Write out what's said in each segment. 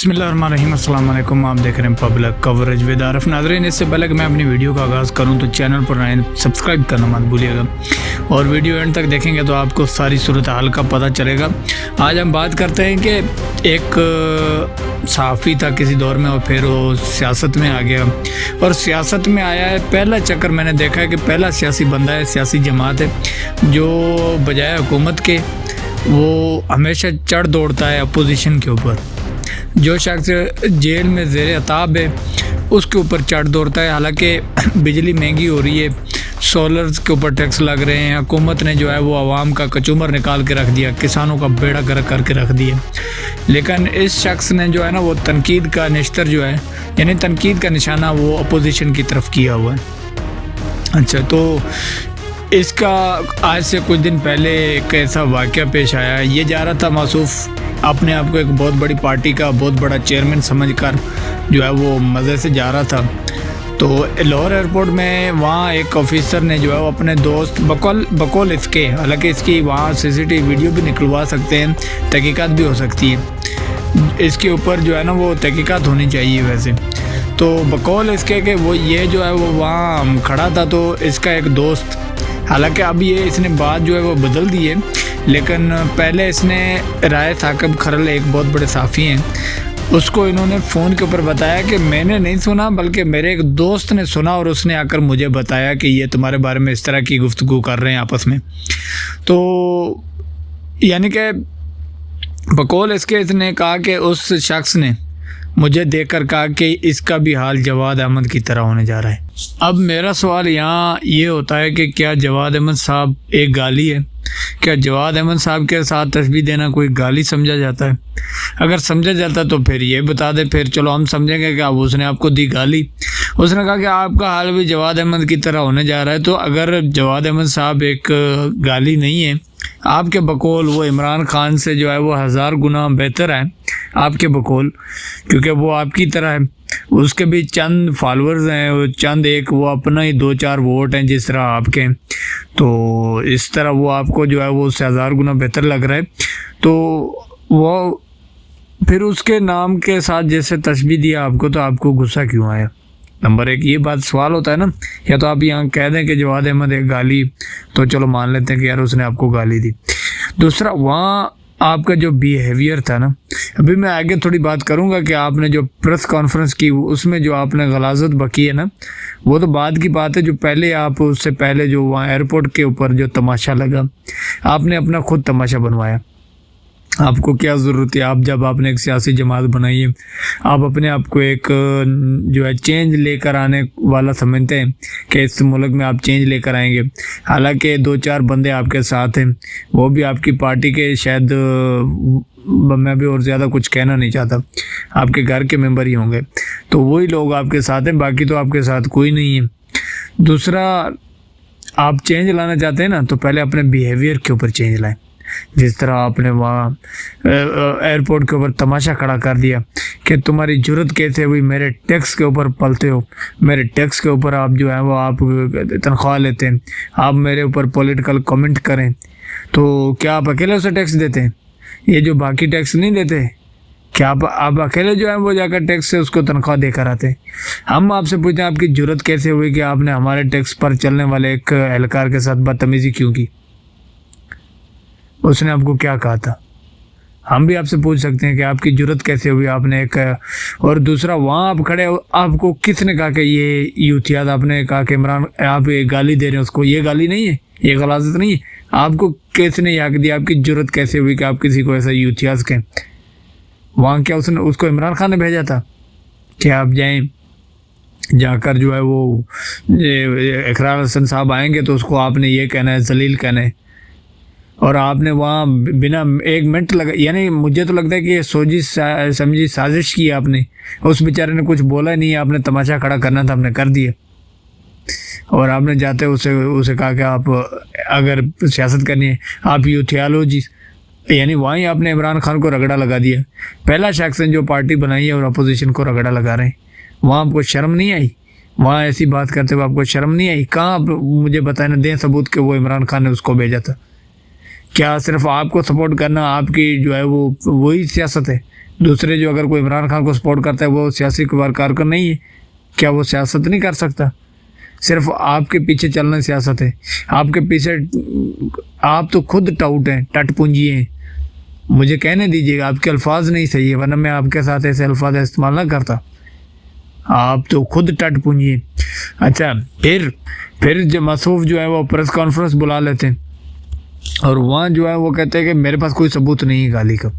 बिस्मिल्लाहिर्रहमानिर्रहीम, अस्सलाम वालेकुम। आप देख रहे हैं पब्लिक कवरेज विद आरिफ। नाज़रीन, इससे पहले कि मैं अपनी वीडियो का आगाज़ करूं तो चैनल पर नए सब्सक्राइब करना मत भूलिएगा और वीडियो एंड तक देखेंगे तो आपको सारी सूरत हाल का पता चलेगा। आज हम बात करते हैं कि एक सहाफ़ी था किसी दौर में और फिर वो सियासत में आ गया और सियासत में आया है। पहला चक्कर मैंने देखा है कि पहला सियासी बंदा है, सियासी जमात है जो बजाय हुकूमत के वो हमेशा चढ़ दौड़ता है अपोजिशन के ऊपर। जो शख्स जेल में ज़ेर अताब है उसके ऊपर चढ़ दौड़ता है। हालांकि बिजली महंगी हो रही है, सोलर्स के ऊपर टैक्स लग रहे हैं, हुकूमत ने जो है वो आवाम का कचूमर निकाल के रख दिया, किसानों का बेड़ा गर्क करके रख दिया। लेकिन इस शख्स ने जो है ना वो तनकीद का निश्तर जो है यानी तनकीद का निशाना वो अपोजिशन की तरफ किया हुआ है। अच्छा, तो इसका आज से कुछ दिन पहले एक ऐसा वाक़या पेश आया। ये जा रहा था मासूफ अपने आप को एक बहुत बड़ी पार्टी का बहुत बड़ा चेयरमैन समझकर जो है वो मज़े से जा रहा था। तो लाहौर एयरपोर्ट में वहाँ एक ऑफिसर ने जो है वो अपने दोस्त बकौल इसके, हालांकि इसकी वहाँ सीसीटीवी वीडियो भी निकलवा सकते हैं, तहकीकात भी हो सकती है इसके ऊपर जो है ना वो तहकीकात होनी चाहिए वैसे। तो बकौल इसके कि वो ये जो है वो वहाँ खड़ा था तो इसका एक दोस्त, हालांकि अब ये इसने बात जो है वो बदल दी है, लेकिन पहले इसने राय साकिब खरल एक बहुत बड़े साफ़ी हैं, उसको इन्होंने फ़ोन के ऊपर बताया कि मैंने नहीं सुना बल्कि मेरे एक दोस्त ने सुना और उसने आकर मुझे बताया कि ये तुम्हारे बारे में इस तरह की गुफ्तगू कर रहे हैं आपस में। तो यानी कि बकौल इसके इसने कहा कि उस शख्स ने मुझे देखकर कहा कि इसका भी हाल जवाद अहमद की तरह होने जा रहा है। अब मेरा सवाल यहाँ ये होता है कि क्या जवाद अहमद साहब एक गाली है? क्या जवाद अहमद साहब के साथ तशबीह देना कोई गाली समझा जाता है? अगर समझा जाता तो फिर ये बता दे, फिर चलो हम समझेंगे कि अब उसने आपको दी गाली। उसने कहा कि आपका हाल भी जवाद अहमद की तरह होने जा रहा है। तो अगर जवाद अहमद साहब एक गाली नहीं है, आपके बकौल वो इमरान खान से जो है वो 1000 गुना बेहतर है आपके बकौल, क्योंकि वो आपकी तरह है, उसके भी चंद फॉलोअर्स हैं, वो चंद एक वो अपना ही 2-4 वोट हैं जिस तरह आपके, तो इस तरह वो आपको जो है वो उससे 1000 गुना बेहतर लग रहा है। तो वो फिर उसके नाम के साथ जैसे तशबीह दिया आपको, तो आपको गुस्सा क्यों आया? नंबर एक ये बात सवाल होता है ना। या तो आप यहाँ कह दें कि जवाद अहमद एक गाली, तो चलो मान लेते हैं कि यार उसने आपको गाली दी। दूसरा, वहाँ आपका जो बिहेवियर था ना, अभी मैं आगे थोड़ी बात करूँगा कि आपने जो प्रेस कॉन्फ्रेंस की उसमें जो आपने गलाजत बकी है ना, वो तो बाद की बात है। जो पहले आप उससे पहले जो वहाँ एयरपोर्ट के ऊपर जो तमाशा लगा, आपने अपना खुद तमाशा बनवाया। आपको क्या ज़रूरत है? आप जब आपने एक सियासी जमात बनाई है, आप अपने आप को एक जो है चेंज लेकर आने वाला समझते हैं कि इस मुल्क में आप चेंज लेकर आएंगे। हालांकि 2-4 बंदे आपके साथ हैं, वो भी आपकी पार्टी के, शायद मैं भी और ज़्यादा कुछ कहना नहीं चाहता, आपके घर के मेंबर ही होंगे, तो वही लोग आपके साथ हैं, बाकी तो आपके साथ कोई नहीं है। दूसरा, आप चेंज लाना चाहते हैं ना, तो पहले अपने बिहेवियर के ऊपर चेंज लाएं। जिस तरह आपने वहाँ एयरपोर्ट के ऊपर तमाशा खड़ा कर दिया कि तुम्हारी जुर्रत कैसे हुई, मेरे टैक्स के ऊपर पलते हो, मेरे टैक्स के ऊपर आप जो है वो आप तनख्वाह लेते हैं, आप मेरे ऊपर पॉलिटिकल कमेंट करें, तो क्या आप अकेले उसे टैक्स देते हैं? ये जो बाकी टैक्स नहीं देते, क्या आप अकेले जो है वो जाकर टैक्स से उसको तनख्वाह देकर आते हैं? हम आपसे पूछते हैं आपकी जुर्रत कैसे हुई कि आपने हमारे टैक्स पर चलने वाले एक एहलकार के साथ बदतमीज़ी क्यों की? उसने आपको क्या कहा था? हम भी आपसे पूछ सकते हैं कि आपकी जुर्रत कैसे हुई आपने एक। और दूसरा, वहाँ आप खड़े हो, आपको किसने कहा कि ये यूथियात? आपने कहा कि इमरान आप ये गाली दे रहे हैं उसको, ये गाली नहीं है, ये गलाजत नहीं है। आपको किसने याद दिया? आपकी जुर्रत कैसे हुई कि आप किसी को ऐसा यूथियात कहें? वहाँ क्या उसने उसको इमरान खान ने भेजा था कि आप जाएँ, जाकर जो है वो इकरार हसन साहब आएंगे तो उसको आपने ये कहना है, जलील कहना है, और आपने वहाँ बिना 1 मिनट लगा, यानी मुझे तो लगता है कि ये सोची समझी साजिश की आपने। उस बेचारे ने कुछ बोला नहीं, आपने तमाशा खड़ा करना था, आपने कर दिया। और आपने जाते उसे कहा कि आप अगर सियासत करनी है आप यूथियालॉजी, यानी वहीं आपने इमरान खान को रगड़ा लगा दिया। पहला शख्स है जो पार्टी बनाई है और अपोजिशन को रगड़ा लगा रहे हैं। वहाँ आपको शर्म नहीं आई? वहाँ ऐसी बात करते हुए आपको शर्म नहीं आई? कहाँ आप मुझे बताए ना, दें सबूत कि वो इमरान खान ने उसको भेजा था। क्या सिर्फ आपको सपोर्ट करना आपकी जो है वो वही सियासत है? دوسرے جو اگر کوئی عمران خان کو سپورٹ کرتا ہے وہ سیاسی کارکن نہیں ہے؟ کیا وہ سیاست نہیں کر سکتا؟ صرف آپ کے پیچھے چلنا سیاست ہے؟ آپ کے پیچھے آپ تو خود ٹاؤٹ ہیں، ٹٹ پونجی ہیں. مجھے کہنے دیجیے گا، آپ کے الفاظ نہیں صحیح ہے، ورنہ میں آپ کے ساتھ ایسے الفاظ استعمال نہ کرتا. آپ تو خود ٹٹ پونجی ہیں. اچھا، پھر جو مصروف جو ہے وہ پریس کانفرنس بلا لیتے ہیں اور وہاں جو ہے وہ کہتے ہیں کہ میرے پاس کوئی ثبوت نہیں ہے گالی کا.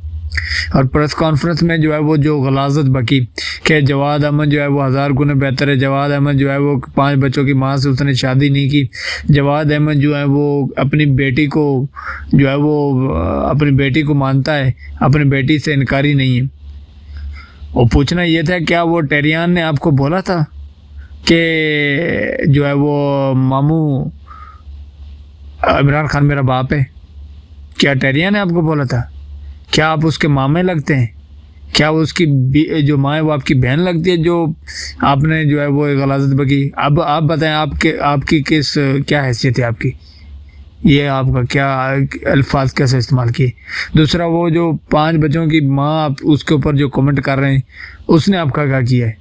اور پریس کانفرنس میں جو ہے وہ جو غلاظت بکی کہ جواد احمد جو ہے وہ 1000 گنے بہتر ہے، جواد احمد جو ہے وہ 5 بچوں کی ماں سے اس نے شادی نہیں کی، جواد احمد جو ہے وہ اپنی بیٹی کو جو ہے وہ اپنی بیٹی کو مانتا ہے، اپنی بیٹی سے انکاری نہیں ہے. اور پوچھنا یہ تھا کیا وہ ٹیریان نے آپ کو بولا تھا کہ جو ہے وہ ماموں عمران خان میرا باپ ہے؟ کیا ٹیریان نے آپ کو بولا تھا؟ کیا آپ اس کے مامے لگتے ہیں؟ کیا وہ اس کی جو ماں ہے وہ آپ کی بہن لگتی ہے جو آپ نے جو ہے وہ غلاظت بکی؟ اب آپ بتائیں آپ کی کیا حیثیت ہے آپ کی؟ یہ آپ کا کیا الفاظ کیسے استعمال کیے؟ دوسرا وہ جو 5 بچوں کی ماں آپ اس کے اوپر جو کمنٹ کر رہے ہیں اس نے آپ کا کیا کیا ہے؟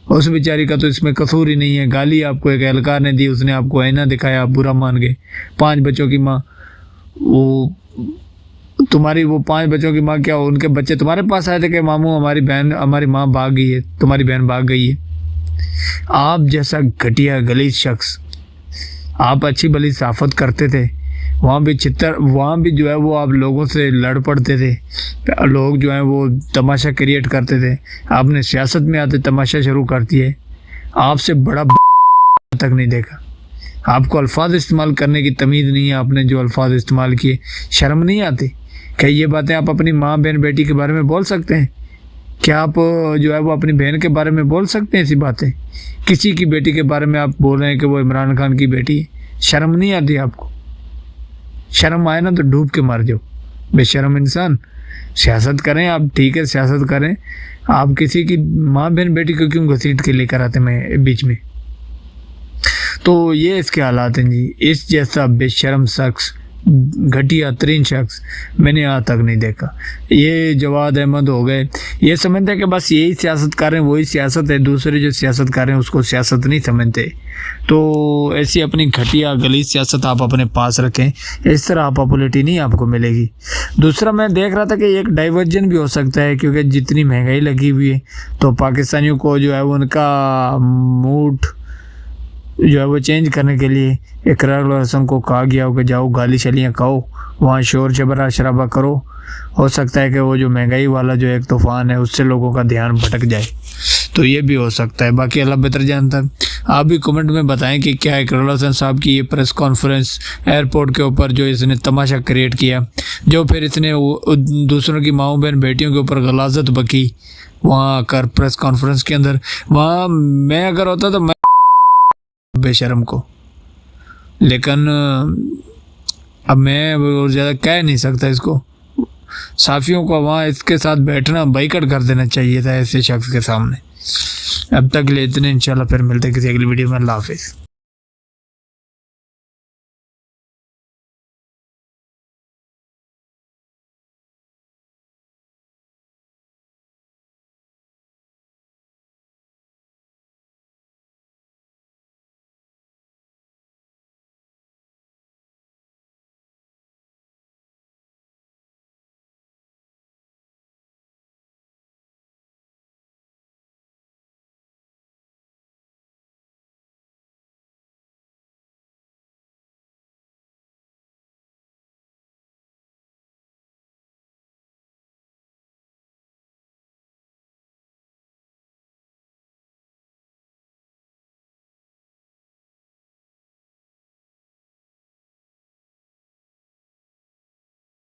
اس بیچاری کا تو اس میں قصور ہی نہیں ہے. گالی آپ کو ایک اہلکار نے دی، اس نے آپ کو آئینہ دکھایا، آپ برا مان گئے. 5 بچوں کی ماں، وہ تمہاری وہ 5 بچوں کی ماں کیا ان کے بچے تمہارے پاس آئے تھے کہ ماموں ہماری ماں بھاگ گئی ہے، تمہاری بہن بھاگ گئی ہے؟ آپ جیسا گھٹیا غلیظ شخص، آپ اچھی بھلی صحافت کرتے تھے، وہاں بھی جو ہے وہ آپ لوگوں سے لڑ پڑتے تھے، لوگ جو ہیں وہ تماشا کریٹ کرتے تھے. آپ نے سیاست میں آتے تماشا شروع کر دیے. آپ سے بڑا تک نہیں دیکھا. آپ کو الفاظ استعمال کرنے کی تمیز نہیں ہے. آپ نے جو الفاظ استعمال کیے، شرم نہیں آتی؟ کہ یہ باتیں آپ اپنی ماں بہن بیٹی کے بارے میں بول سکتے ہیں؟ کیا آپ جو ہے وہ اپنی بہن کے بارے میں بول سکتے ہیں ایسی باتیں؟ کسی کی بیٹی کے بارے میں آپ بول رہے ہیں کہ وہ عمران خان کی بیٹی ہے. شرم نہیں آتی آپ کو؟ شرم آئے نا تو ڈوب کے مر جاؤ، بے شرم انسان. سیاست کریں آپ، ٹھیک ہے سیاست کریں، آپ کسی کی ماں بہن بیٹی کو کیوں گھسیٹ کے لے کر آتے میں بیچ میں؟ تو یہ اس کے حالات ہیں جی. اس جیسا بے شرم شخص، گھٹیا ترین شخص میں نے آج تک نہیں دیکھا. یہ جواد احمد ہو گئے، یہ سمجھتے ہیں کہ بس یہی سیاست کر رہے ہیں، وہی سیاست ہے. دوسرے جو سیاست کر رہے ہیں اس کو سیاست نہیں سمجھتے. تو ایسی اپنی گھٹیا غلیظ سیاست آپ اپنے پاس رکھیں، اس طرح پاپولیٹی نہیں آپ کو ملے گی. دوسرا میں دیکھ رہا تھا کہ ایک ڈائیورجن بھی ہو سکتا ہے، کیونکہ جتنی مہنگائی لگی ہوئی ہے تو پاکستانیوں کو جو ہے وہ ان کا موڈ جو ہے وہ چینج کرنے کے لیے اقرار الحسن کو کہا گیا ہو کہ جاؤ گالی شلیاں کھاؤ، وہاں شور شرابہ کرو. ہو سکتا ہے کہ وہ جو مہنگائی والا جو ایک طوفان ہے اس سے لوگوں کا دھیان بھٹک جائے، تو یہ بھی ہو سکتا ہے. باقی اللہ بہتر جانتا ہے. آپ بھی کمنٹ میں بتائیں کہ کیا اقرار الحسن صاحب کی یہ پریس کانفرنس ایئرپورٹ کے اوپر جو اس نے تماشا کریٹ کیا، جو پھر اس نے دوسروں کی ماؤں بہن بیٹیوں کے اوپر غلاظت بکی وہاں آ کر پریس کانفرنس کے اندر، وہاں میں اگر ہوتا تو میں بے شرم کو، لیکن اب میں زیادہ کہہ نہیں سکتا اس کو. صحافیوں کو وہاں اس کے ساتھ بیٹھنا بائیکٹ کر دینا چاہیے تھا ایسے شخص کے سامنے. اب تک لے اتنے، انشاءاللہ پھر ملتے کسی اگلی ویڈیو میں. اللہ حافظ.